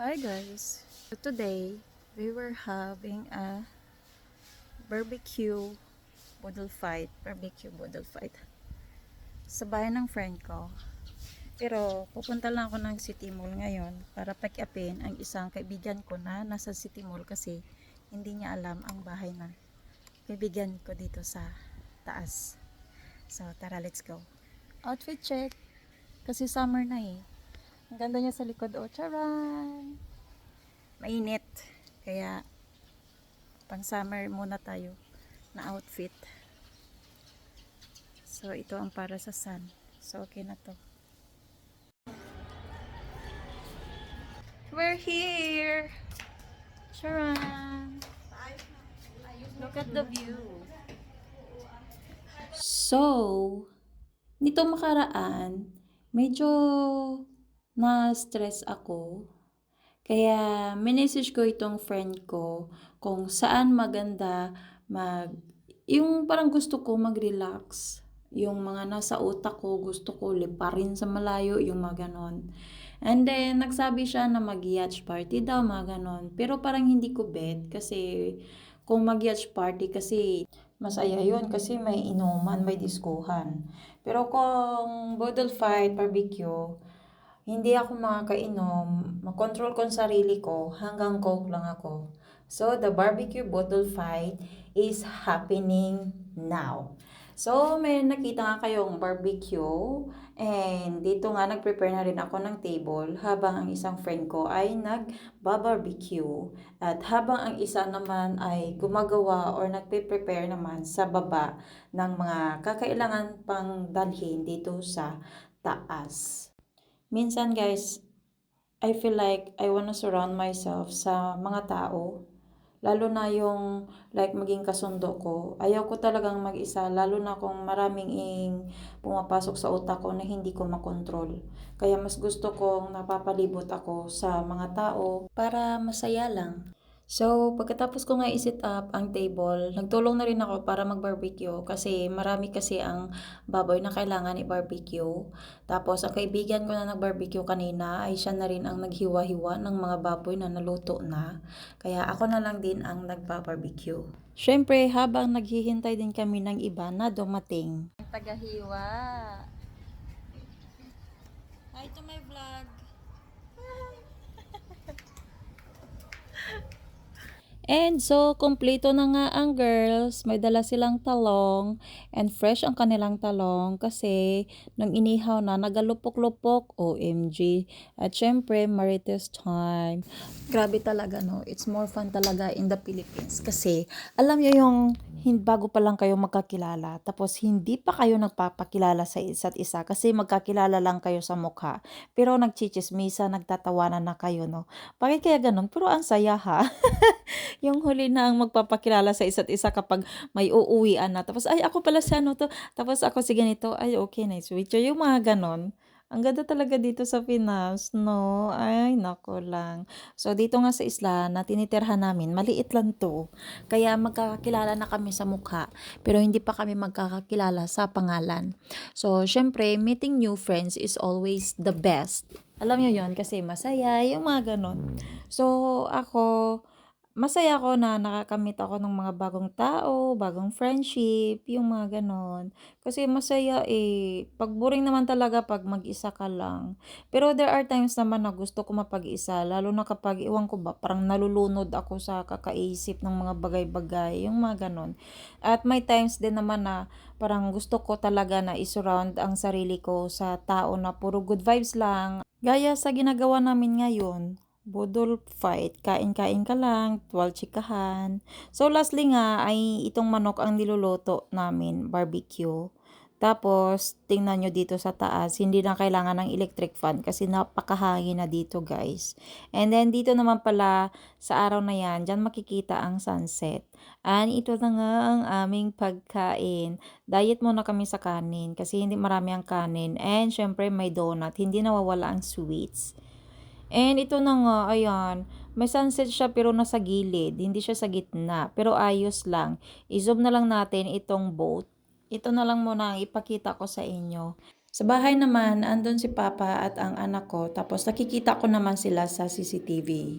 Hi guys! So today, we were having a barbecue boodle fight sa bahay ng friend ko. Pero pupunta lang ako ng City Mall ngayon para pick-upin ang isang kaibigan ko na nasa City Mall kasi hindi niya alam ang bahay ng kaibigan ko dito sa taas. So tara, let's go. Outfit check kasi summer na eh. Ang ganda niya sa likod. Oh, charan! Mainit. Kaya pang summer muna tayo na outfit. So ito ang para sa sun. So okay na to. We're here! Charan! Look at the view. So, nito makaraan, medyo na-stress ako. Kaya, minessage ko itong friend ko kung saan maganda yung parang gusto ko mag-relax. Yung mga nasa utak ko, gusto ko liparin sa malayo, yung mga ganon. And then, nagsabi siya na mag-yacht party daw, mga ganon. Pero parang hindi ko bet kasi kung mag-yacht party kasi masaya yun kasi may inuman, may diskuhan. Pero kung bottle fight, barbecue, hindi ako makakainom, makontrol ko ang sarili ko, hanggang coke lang ako. So, the barbecue bottle fight is happening now. So, may nakita nga kayong barbecue, and dito nga nag-prepare na rin ako ng table habang ang isang friend ko ay nag-barbecue. At habang ang isa naman ay gumagawa or nagpe-prepare naman sa baba ng mga kakailangan pang dalhin dito sa taas. Minsan guys, I feel like I wanna surround myself sa mga tao. Lalo na yung like maging kasundo ko. Ayaw ko talagang mag-isa, lalo na kung maraming pumapasok sa utak ko na hindi ko makontrol. Kaya mas gusto kong napapalibot ako sa mga tao para masaya lang. So, pagkatapos ko nga i-set up ang table, nagtulong na rin ako para mag-barbecue kasi marami kasi ang baboy na kailangan i-barbecue. Tapos, ang kaibigan ko na nag-barbecue kanina ay siya na rin ang naghiwa-hiwa ng mga baboy na naluto na. Kaya ako na lang din ang nagba-barbecue. Syempre, habang naghihintay din kami ng iba na dumating. Tagahiwa. Hi to my vlog. And so, kumpleto na nga ang girls. May dala silang talong and fresh ang kanilang talong kasi nung inihaw na, nagalupok-lupok, OMG. At syempre, Marites time. Grabe talaga, no? It's more fun talaga in the Philippines kasi alam niyo yung bago pa lang kayo magkakilala, tapos hindi pa kayo nagpapakilala sa isa't isa kasi magkakilala lang kayo sa mukha. Pero nagchichismisa, nagtatawanan na kayo, no? Bakit kaya ganun? Pero ang saya, ha? Yung huli na ang magpapakilala sa isa't isa kapag may uuwian na. Tapos, ay, ako pala si ano to. Tapos ako si ganito. Ay, okay, nice to meet you. Yung mga ganon. Ang ganda talaga dito sa Pinas, no? Ay, nako lang. So, dito nga sa isla na tinitirhan namin, maliit lang to. Kaya magkakakilala na kami sa mukha, pero hindi pa kami magkakakilala sa pangalan. So, syempre, meeting new friends is always the best. Alam nyo yon kasi masaya, yung mga ganon. So, masaya ako na nakakamit ako ng mga bagong tao, bagong friendship, yung mga ganon. Kasi masaya eh. Pag boring naman talaga pag mag-isa ka lang. Pero there are times naman na gusto ko mapag-isa, lalo na kapag, iwan ko ba, parang nalulunod ako sa kakaisip ng mga bagay-bagay, yung mga ganon. At may times din naman na parang gusto ko talaga na isurround ang sarili ko sa tao na puro good vibes lang. Gaya sa ginagawa namin ngayon, budol fight, kain-kain ka lang, tuwal chikahan. So lastly nga ay itong manok ang niluluto namin, barbecue. Tapos, tingnan nyo dito sa taas, hindi na kailangan ng electric fan kasi napakahangin na dito guys. And then dito naman pala sa araw na yan, dyan makikita ang sunset. And ito na nga ang aming pagkain. Diet muna kami sa kanin kasi hindi marami ang kanin. And syempre may donut, hindi nawawala ang sweets. And ito na nga, ayan, may sunset siya pero nasa gilid, hindi siya sa gitna, pero ayos lang. I-zoom na lang natin itong boat. Ito na lang muna ang ipakita ko sa inyo. Sa bahay naman andun si papa at ang anak ko tapos nakikita ko naman sila sa CCTV.